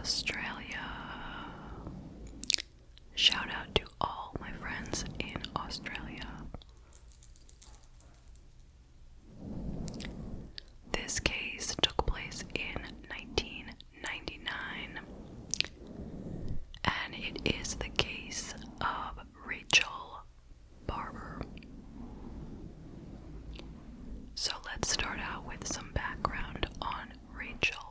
Australia. Shout out to all my friends in Australia. This case took place in 1999, and it is the case of Rachel Barber. So let's start out with some background on Rachel.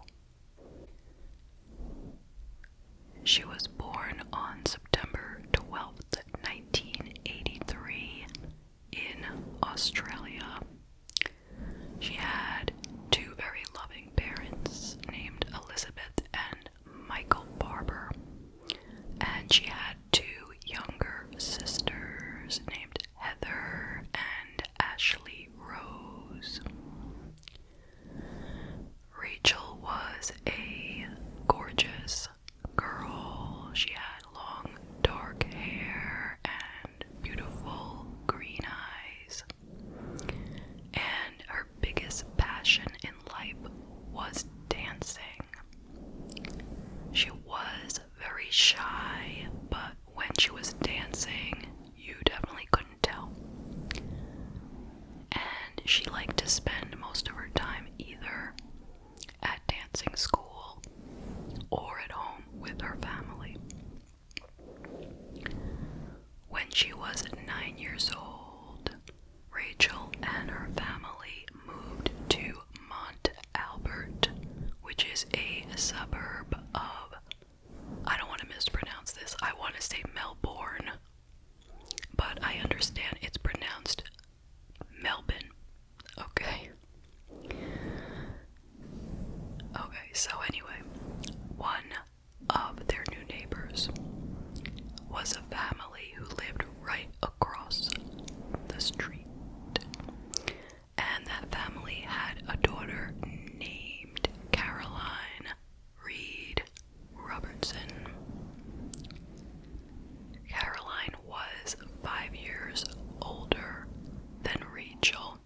She was born on September 12th, 1983 in Australia. She had two very loving parents named Elizabeth and Michael Barber, and she had two younger sisters named Heather and Ashley Rose. Rachel was a gorgeous girl. She had long dark hair and beautiful green eyes. And her biggest passion in life was dancing. She was very shy, but when she was dancing, you definitely couldn't tell. And she liked to spend most of her time either at dancing school or at home with her family. When she was 9 years old, Rachel and her family moved to Mont Albert, which is a suburb of, I don't want to mispronounce this, I want to say Melbourne, but I understand it's pronounced Melbourne. Okay, so anyway, one of their new neighbors was a family who lived right across the street. And that family had a daughter named Caroline Reed Robertson. Caroline was 5 years older than Rachel.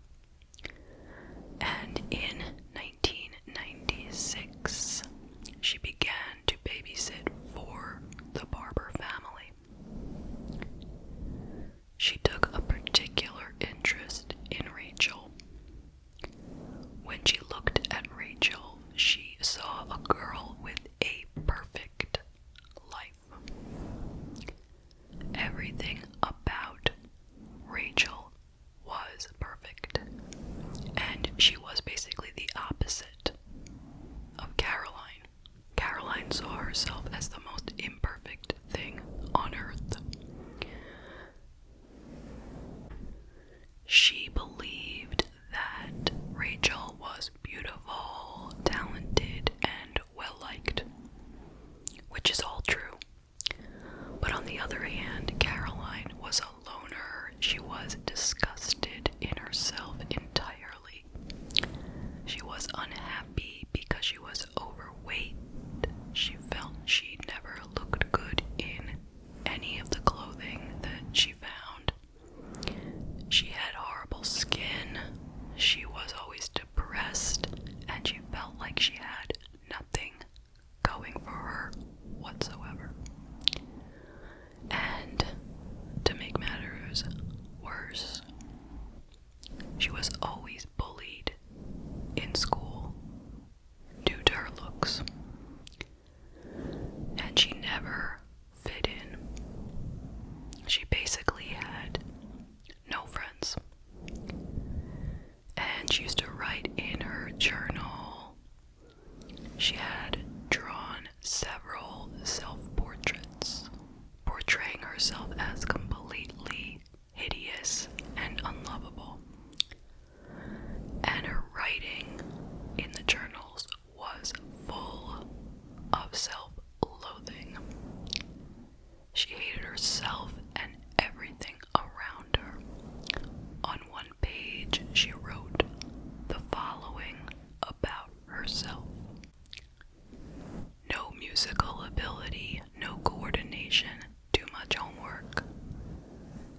And in 1996, she began to babysit for the Barber family. She took a particular interest in Rachel. When she looked at Rachel, she saw a girl with a perfect life. Everything about Rachel was perfect, and she was basically the opposite of Caroline. Caroline saw herself as the most imperfect thing on earth. She believed that Rachel was beautiful, talented, and well-liked, which is all true. But on the other hand, Caroline was a loner. She was disgusted in herself entirely. She was unhappy because she was overweight. She felt she never looked good in any of the clothing that she found. She had horrible skin. She was always depressed, and she felt like she had nothing going for her whatsoever. And to make matters worse, she was always bullied in school due to her looks. And she never fit in. She basically had no friends. And she used to write in her journal. She had drawn several self-portraits, portraying herself as completely hideous and unlovable. And her writing in the journals was full of self-loathing. She hated herself and everything around her. On one page, she wrote the following about herself: no musical ability, no coordination, too much homework,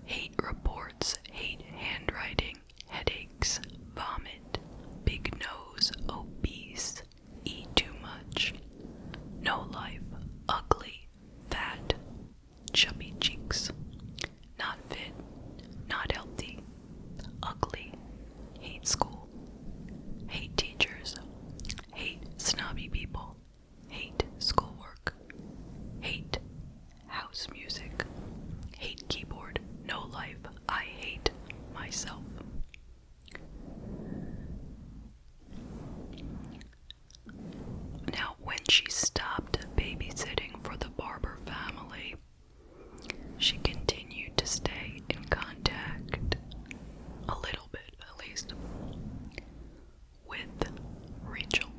hate reports, hate handwriting, headaches, vomit, big nose, obese, eat too much, no life, she stopped babysitting for the Barber family, she continued to stay in contact, a little bit at least, with Rachel.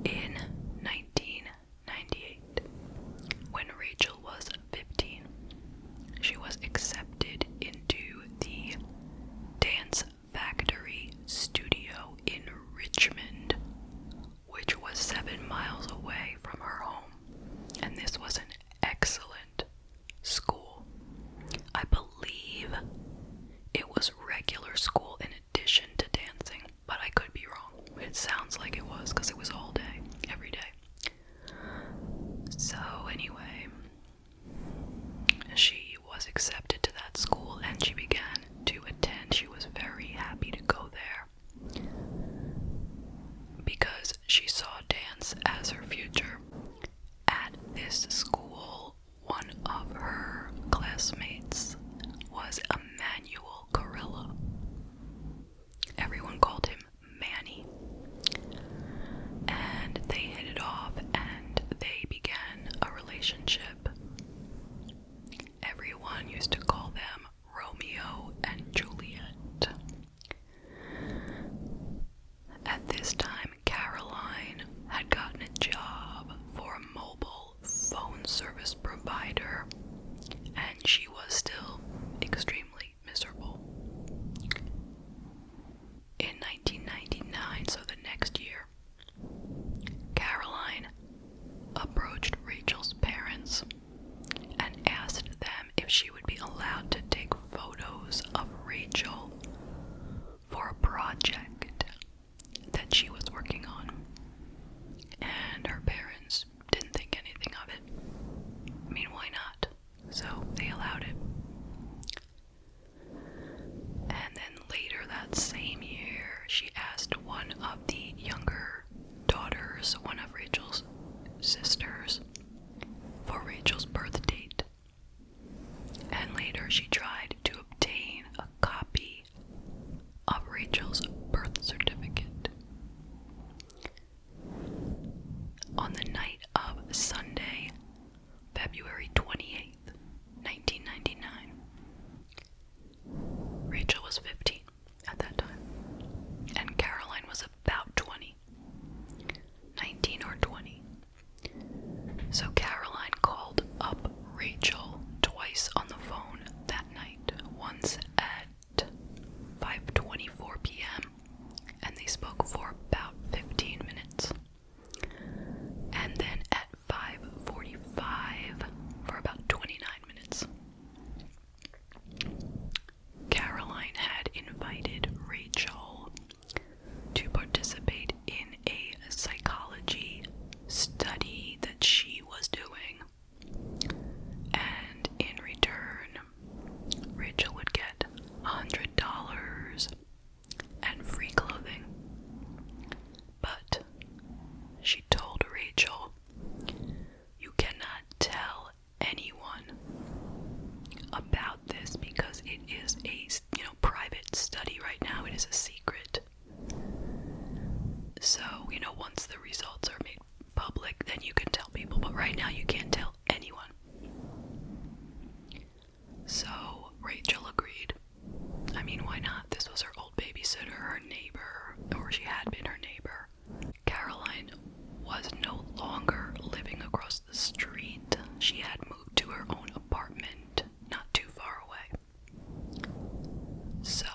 In 1998, when Rachel was 15, she was accepted into the Dance Factory studio in Richmond, which was 7 miles away from her home. And this was an excellent school. I believe it was regular school in addition to dancing, but I could be wrong. It sounds like it was, because it was all day, every day. So anyway, she was accepted to that school and she began to attend. She was very happy to go there because she saw dance as her future. At this school, one of her classmates was Emmanuel Corella. Everyone called him Manny. And they hit it off and they began a relationship. Everyone used to call them Romeo and Juliet. At this time, Caroline had gotten a job for a mobile phone service provider, and she was still extremely miserable. In 1999, so the next year, Caroline approached Rachel's parents and asked them if she would be allowed to take photos of Rachel for a project that she was working on. And her parents didn't think anything of it. I mean, why not? So they allowed it. And then later that same year, she asked one of the younger daughters, one of Rachel's sisters, for Rachel's birth date. And later she tried to obtain a copy of Rachel's birth certificate. On the night of Sunday, February 28th, 1999, Rachel was 15 at that time, and Caroline was about 20, 19 or 20. So Caroline called up Rachel twice on the phone that night, once at 5:24 p.m., and they spoke for about 15 minutes. And then at 5:45 for about 29 minutes. Caroline had invited Rachel to participate in a psychology study that she was doing, and in return, Rachel would get $100 and free clothing. But she told Rachel, "You cannot tell anyone about this because it is a, private study right now. It is a secret. So, once the results are made public, then you can tell people, but right now you can't tell anyone." So Rachel agreed. I mean, why not? This was her old babysitter, her neighbor, or she had been her neighbor. Caroline was no longer living across the street. She had moved to her own apartment not too far away. So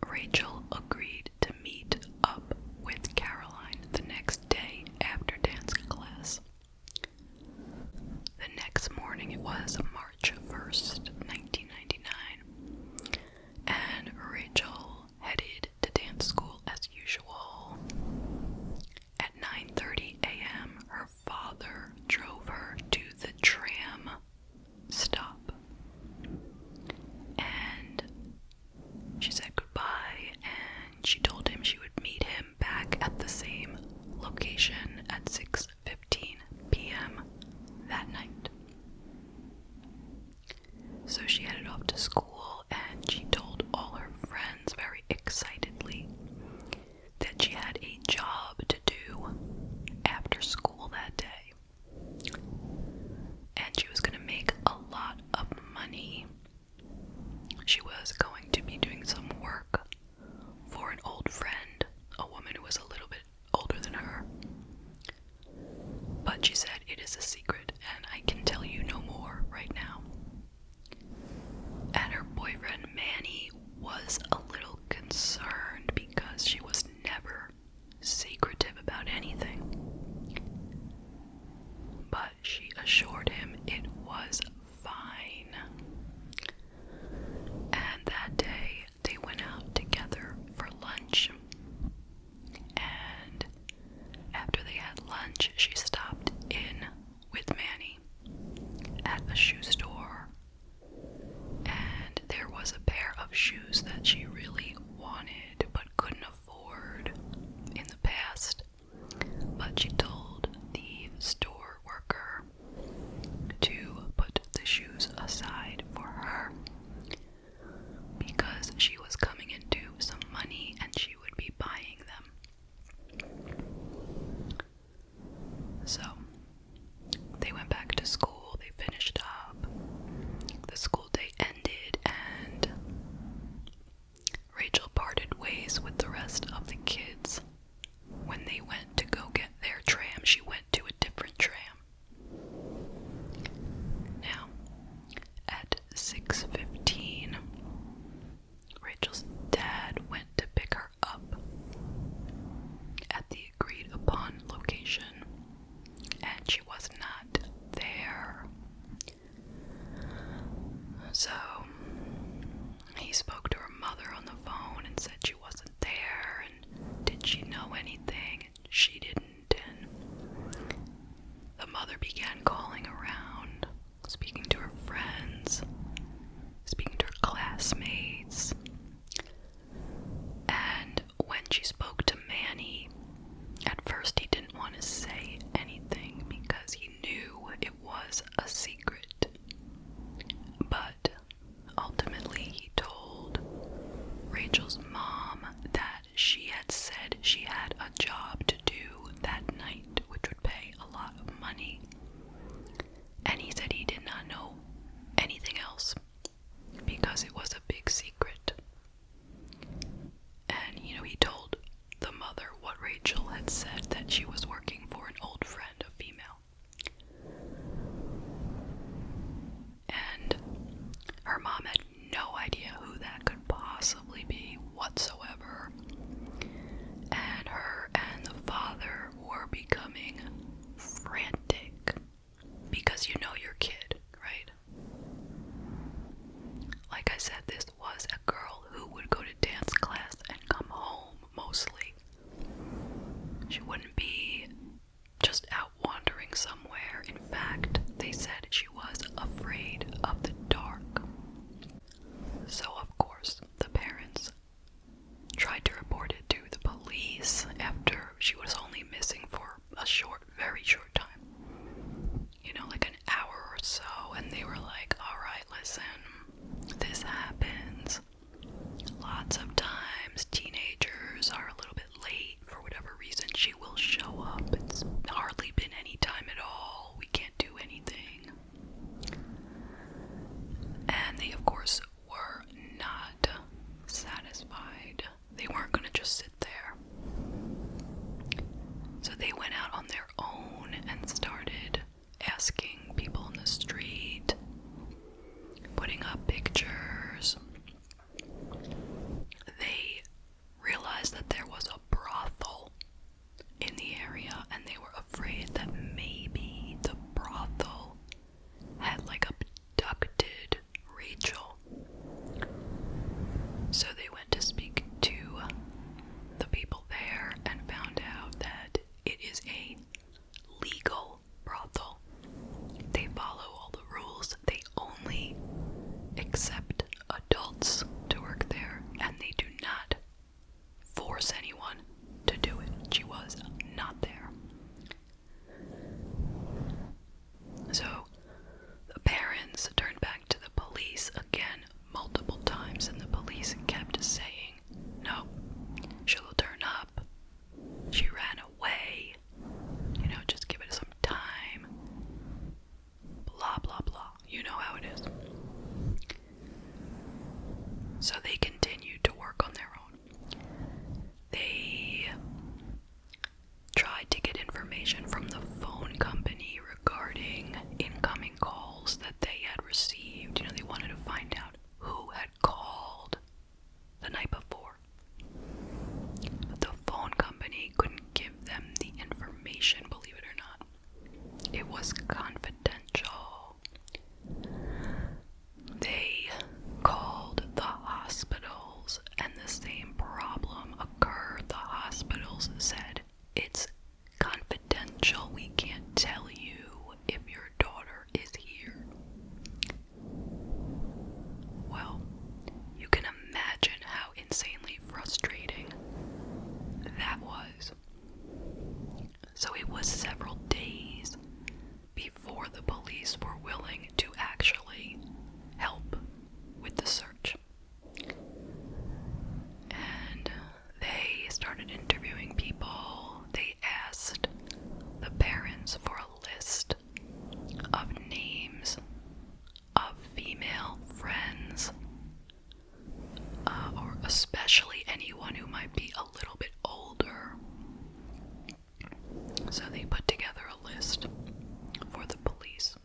Rachel agreed to meet up with Caroline the next day after dance class. at lunch, she stopped in with Manny at a shoe store, and there was a pair of shoes that she really wanted but couldn't afford in the past. But she told the store worker to put the shoes aside for her because she was coming into some money and she would be buying them. So they went back to school, they finished up, the school day ended, and Rachel parted ways with the rest of the kids. When they went to go get their tram, she went to a different tram. Now, at 6:15, Rachel's dad went to pick her up at the agreed upon location, and she was not there. So he spoke to her mother on the phone and said she wasn't there, and did she know anything? And she didn't. And the mother began calling around, speaking to her friends, speaking to her classmates. And when she spoke to Manny, at first he didn't want to say anything because he knew it was a secret. But ultimately he told Rachel's mom that she had said she had a job to do that night, which would pay a lot of money. And he said he did not know anything else because it was a big secret. And, he told the mother what Rachel had said, that she was working for an old friend, a female. And her mom had no idea who that could possibly be whatsoever. And her and the father were becoming frantic because you know your kid, right? Like I said, this was a girl who would go to dance class and come home mostly. She wouldn't be just out wandering somewhere. In fact, they said she was afraid of the dark. So, of course, the parents tried to report it to the police after she was only missing for a very short time. Like an hour or so, and they were like, alright, listen, this happens lots of times. Teenagers are a little bit late for whatever reason. She will show up. It's hardly been any time at all. We can't do anything. And they, of course, were not satisfied. They weren't going to just sit there. So they went out on their own and started asking people on the street, putting up pictures. They realized that there was a brothel in the area, and they were afraid that maybe the brothel had abducted Rachel. So they went to speak to the people there and found out that it is a legal brothel. They follow all the rules. They only accept adults to work there, and they do not force anyone to do it. She was not there. So the parents turned back to the police again multiple times, and the police kept saying, no, she'll turn up. She ran away. Just give it some time. Blah, blah, blah. You know how it is. So they continued to work on their own. They tried to get information from the phone company regarding incoming calls that they had received. They wanted to find out who had called the night before. But the phone company couldn't give them the information, believe it or not. It was confidential. They called the hospitals, and the same problem occurred. The hospitals said it's confidential. confidential. We can't tell you if your daughter is here. Well, you can imagine how insanely frustrating that was. So it was several days before the police were willing to actually help with the search. And they started interviewing people. They asked the parents for a list of names of female friends, or especially anyone who might be a little bit older. So they put together a list for the police.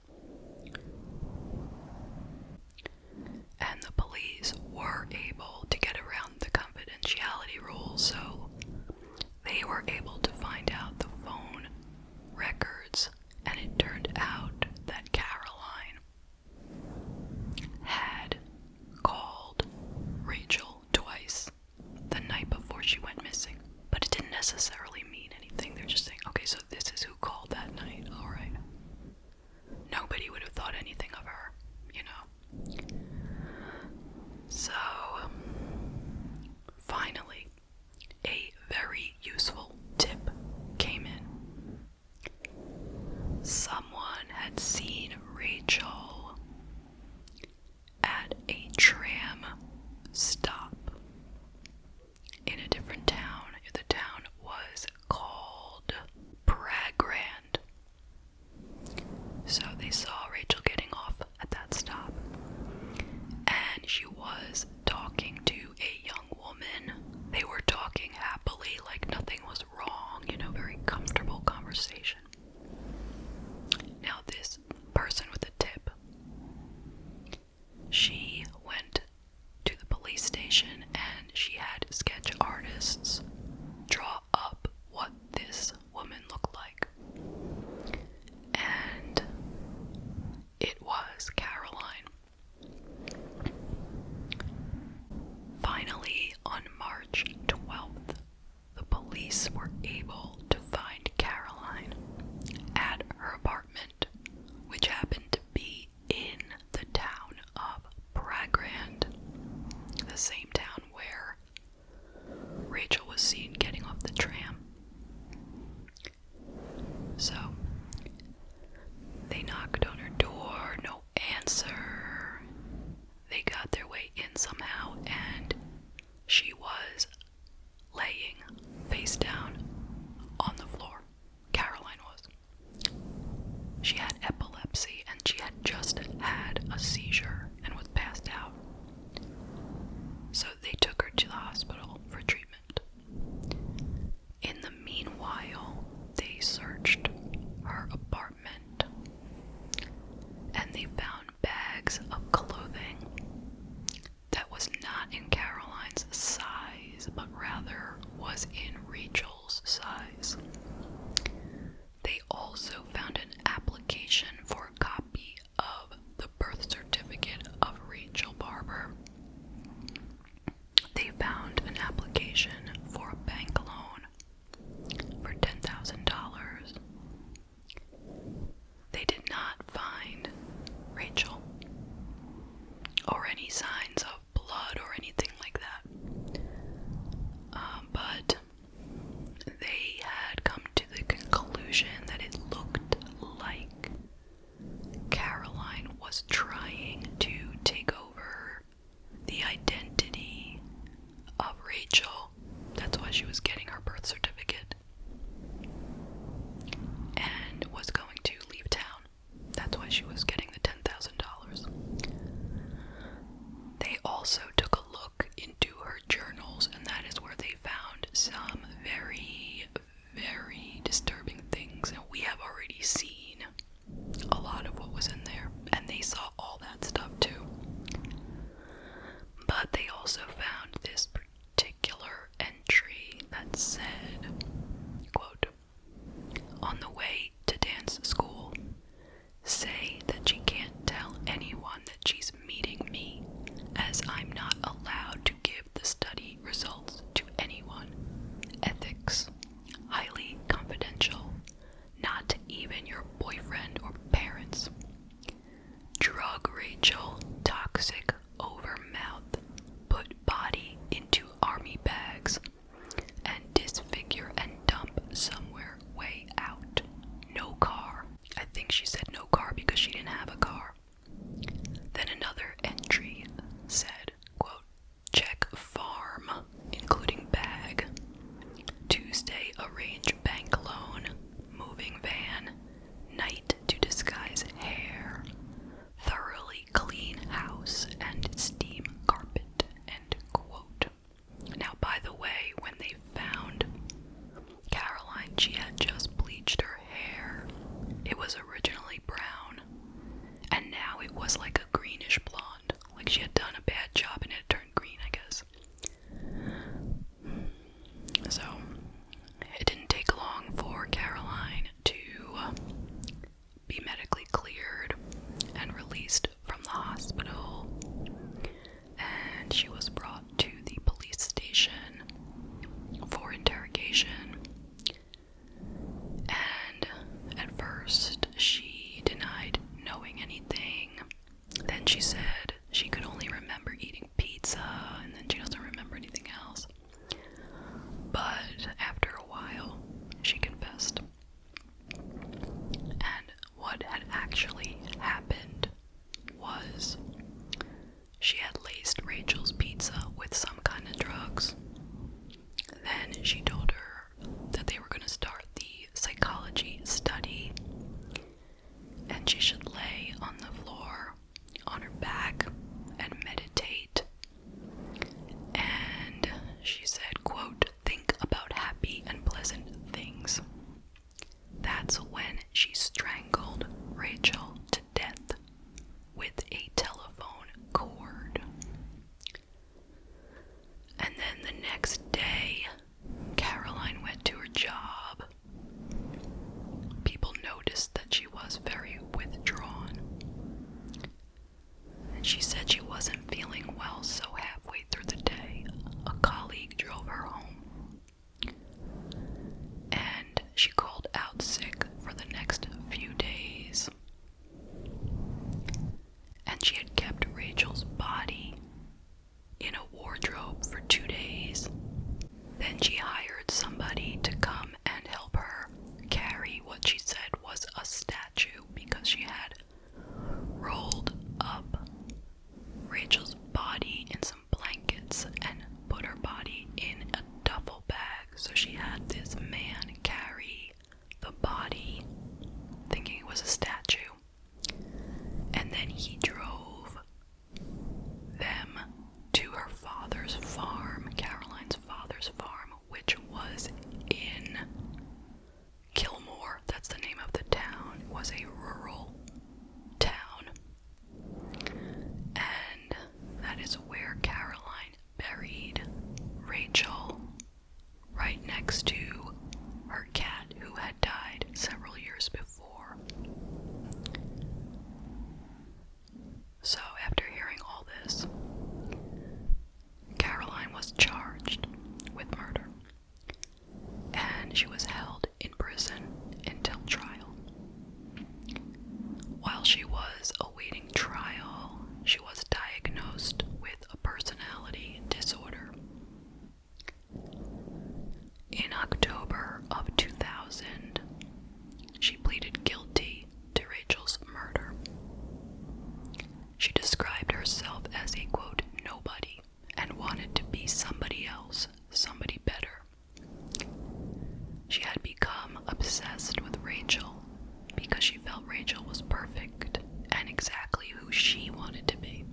And the police were able to get around the confidentiality rules, so they were able to find out the phone records, and it turned out that Caroline had called Rachel twice the night before she went missing. But it didn't necessarily mean anything. They're just saying, okay, so this is who called that night. Alright. Nobody would have thought anything of her, you know. So, finally, a very useful tip came in. Someone had seen Rachel at a tram stop in a different town. The town was called Pragrand. So they saw Rachel getting off at that stop, and she was talking to a young woman. They were talking happily, like nothing was wrong, you know, very comfortable conversation. Now this person with the tip, she went to the police station and she had sketch artists draw up what this woman looked like. And it was Caroline. Finally, on March 12th, the police were able to find Caroline at her apartment, which happened to be in the town of Pragrand, the same town where Rachel was seen getting off the tram. So, they knocked on her door, no answer. They got their way in somehow, and she was laying face down on the floor. Caroline was. She had epilepsy, and she had just had a seizure and was passed out. So they took her to the hospital for treatment. In the meanwhile, they searched her apartment, and they found bags of clothing that was not in Caroline's size, but rather was in Rachel's size. They also found an application for a copy of the birth certificate of Rachel Barber. They found an application for a bank loan for $10,000. They did not find Rachel or any signs of blood or anything like that. But they had come to the conclusion that it looked like Caroline was trying to take over the identity of Rachel. That's why she was getting her birth certificate and was going to leave town. That's why she was getting the $10,000. They also took a look into her journals, and that is where they found some very, very disturbing things. And we have already seen a lot of what was in there, and they saw all that stuff too. But they also found this particular entry that said, quote, "On the way to dance school, say that she can't tell anyone that she's meeting me, as I'm not allowed to give the study results to anyone. Ethics, highly confidential, not she strangled Rachel to death with a telephone cord. And then the next day, Caroline went to her job. People noticed that she was very withdrawn. And she said she wasn't feeling well, so halfway through the day, a colleague drove her home. And she called out sick for the next few days. And she had kept Rachel's body in a wardrobe for 2 days. Then she hired somebody to come and help her carry what she said was a statue, because she had rolled up Rachel's body in some blankets and put her body in a duffel bag. So she had this man carry the body, thinking it was a statue. And then he drove them to her father's farm, Caroline's father's farm, which was in Kilmore. That's the name of the town. It was a rural town. And that is where Caroline buried Rachel, right next to her cat, who had died several years before. So after hearing all this, Caroline was charged with murder, and she was held in prison until trial. While she was awaiting trial, she was diagnosed with a personality disorder. In October of 2000, she pleaded guilty to Rachel's murder. She described herself as a, quote, nobody, and wanted to be somebody else, somebody better. She had become obsessed with Rachel because she felt Rachel was perfect and exactly who she wanted to be.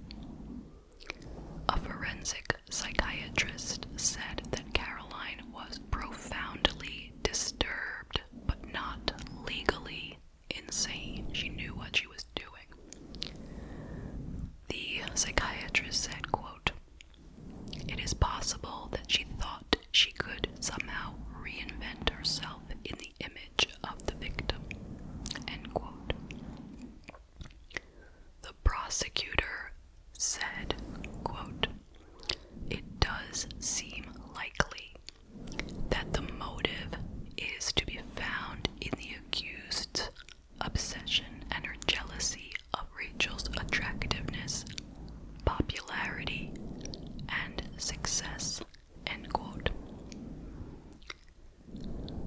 A forensic psychiatrist said that Caroline was profoundly disturbed, but not legally insane. She knew what she was doing. The psychiatrist said, quote, "It is possible that she thought she could somehow reinvent herself in the image of the victim," end quote. The prosecutor said, quote, "It does seem likely that the motive is to be found in the accused's obsession and her jealousy of Rachel's attractiveness, popularity, and success," end quote.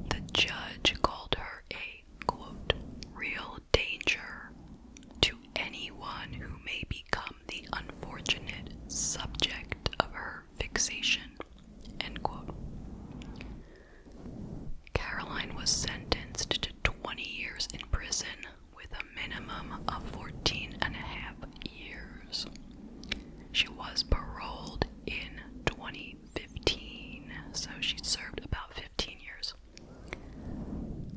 The judge called her a, quote, "real danger to anyone who may become the unfortunate subject of her fixation," end quote. Caroline was sentenced to 20 years in prison with a minimum of 14 and a half years. She was paroled in 2015, so she served about 15 years.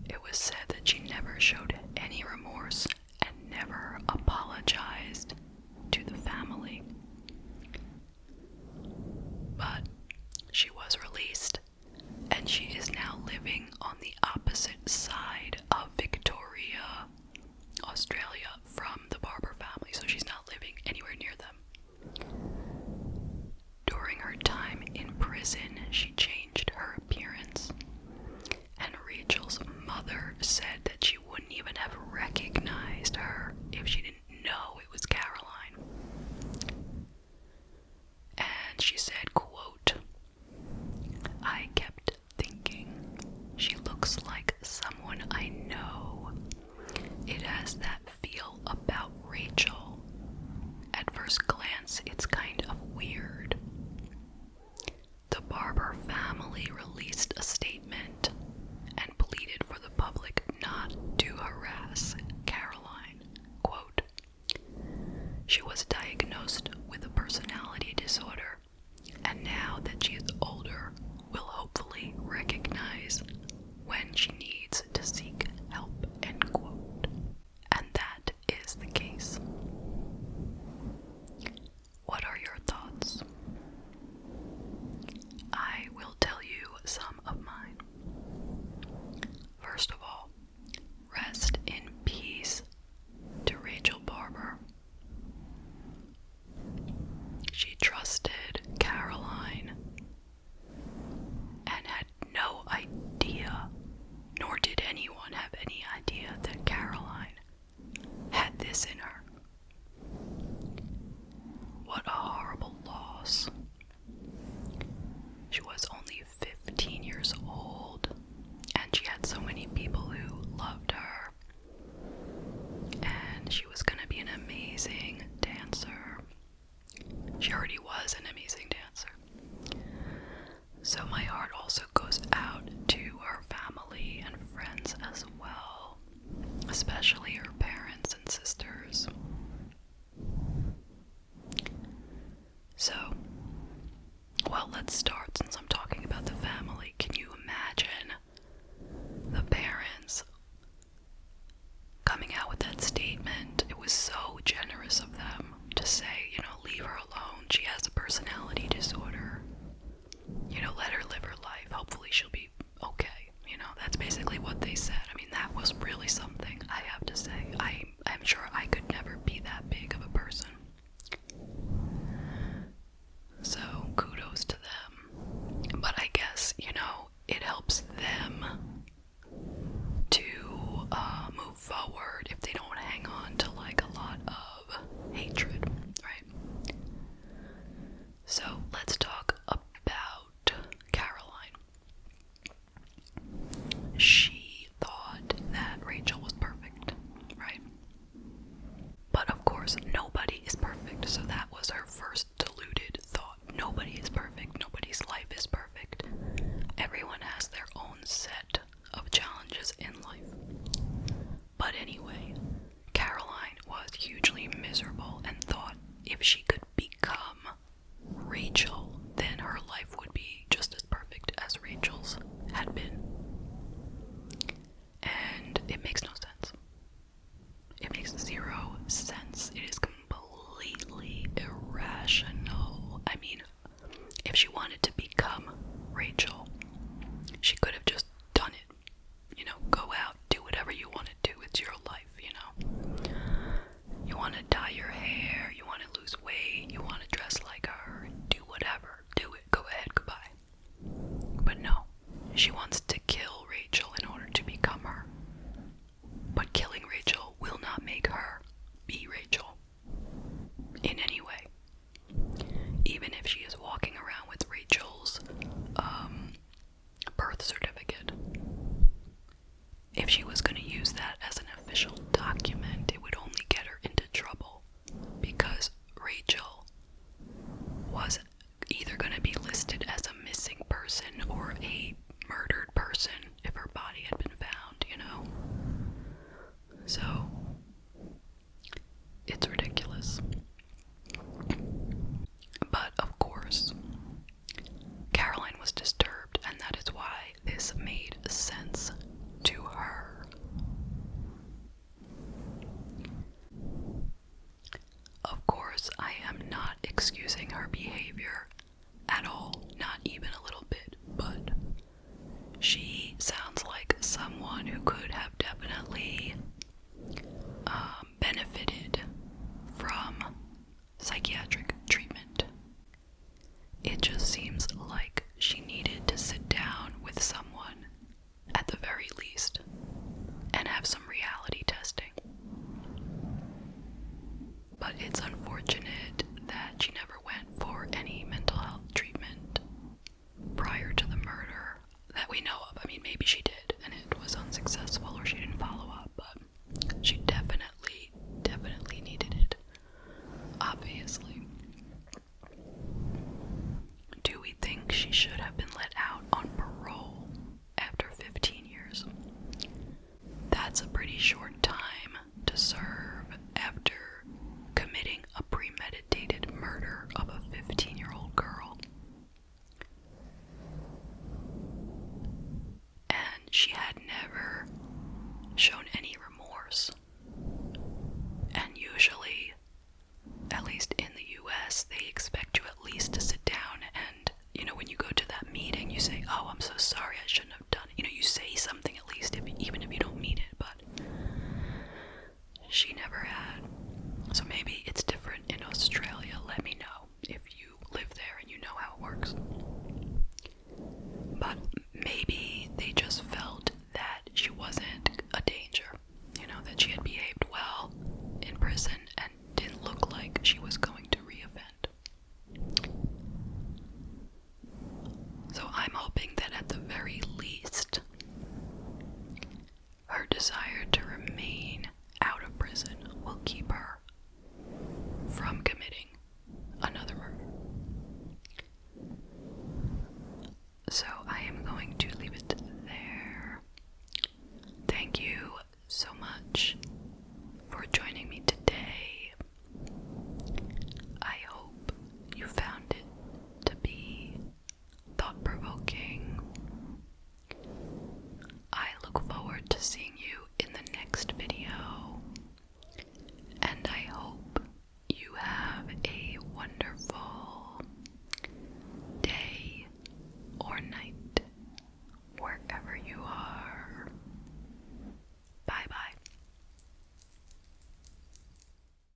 It was said that she never showed any remorse and never apologized to the family. But she was released, and she is now living on the opposite side of Victoria, Australia, from the Barber family, so she's not living anywhere near them. During her time in prison, she changed her appearance, and Rachel's mother said that she wouldn't even have recognized her if she didn't know it was Caroline. And she said, quote, "I kept thinking, she looks like someone I know. It has that feel about Rachel. At first glance, it's kind of weird." The Barber family released a statement and pleaded for the public not especially her parents and sisters. So, well, let's start since I'm talking about the family. Can you imagine the parents coming out with that statement? It was so generous of them to say, leave her alone. She has a personality disorder. Let her live her life. Hopefully she'll be okay. That's basically what they said. I mean, that was really something, I have to say. I'm sure I could never be that big of a person. So, kudos to them. But I guess, it helps them to move forward if they don't hang on to, like, a lot of hatred, right? So, let's talk about Caroline. She thought that Rachel was perfect, right? But of course, nobody is perfect, so that was her first deluded thought. Nobody is perfect. Nobody's life is perfect. Everyone has their own set of challenges in life. But anyway, Caroline was hugely miserable and thought if she could become Rachel, then her life would be just as perfect as Rachel's had been. And it makes no sense. It makes zero sense. It is completely irrational. I mean, if she wanted to become Rachel, she could have just done it. Go out, do whatever you want to do. It's your life, You want to dye your hair, you want to lose weight, you want to dress like her, do whatever. Do it. Go ahead, goodbye. But no, she wants to kill Rachel in order to become her. But killing Rachel will not make her be Rachel in any way. Even if she is walking around with Rachel's birth certificate. If she was going to use that as an official document, it would only get her into trouble. Because Rachel was either going to be listed as a missing person or a murdered person if her body had been found, So, it's ridiculous. But, of course, Caroline was disturbed, and that is why this made sense to her. Of course, I am not excusing her behavior at all, not even a little bit, but she sounds like someone who could have definitely benefited from psychiatric treatment. It just seems like she needed to sit down with someone, at the very least, and have some reality testing. But it's unfortunate that she never went for any mental health treatment prior to the murder that we know of. I mean, maybe she did and it was unsuccessful, or she didn't follow up, but she definitely needed it. Obviously. Do we think she should have been let out on parole after 15 years? That's a pretty short time to serve after committing a premeditated murder of a 15-year-old girl. And she had never shown any remorse. And usually, at least in the US, they expect you at least to sit down and, when you go to that meeting, you say, oh, I'm so sorry, I shouldn't have done it. You say something at least, even if you don't mean it, but she never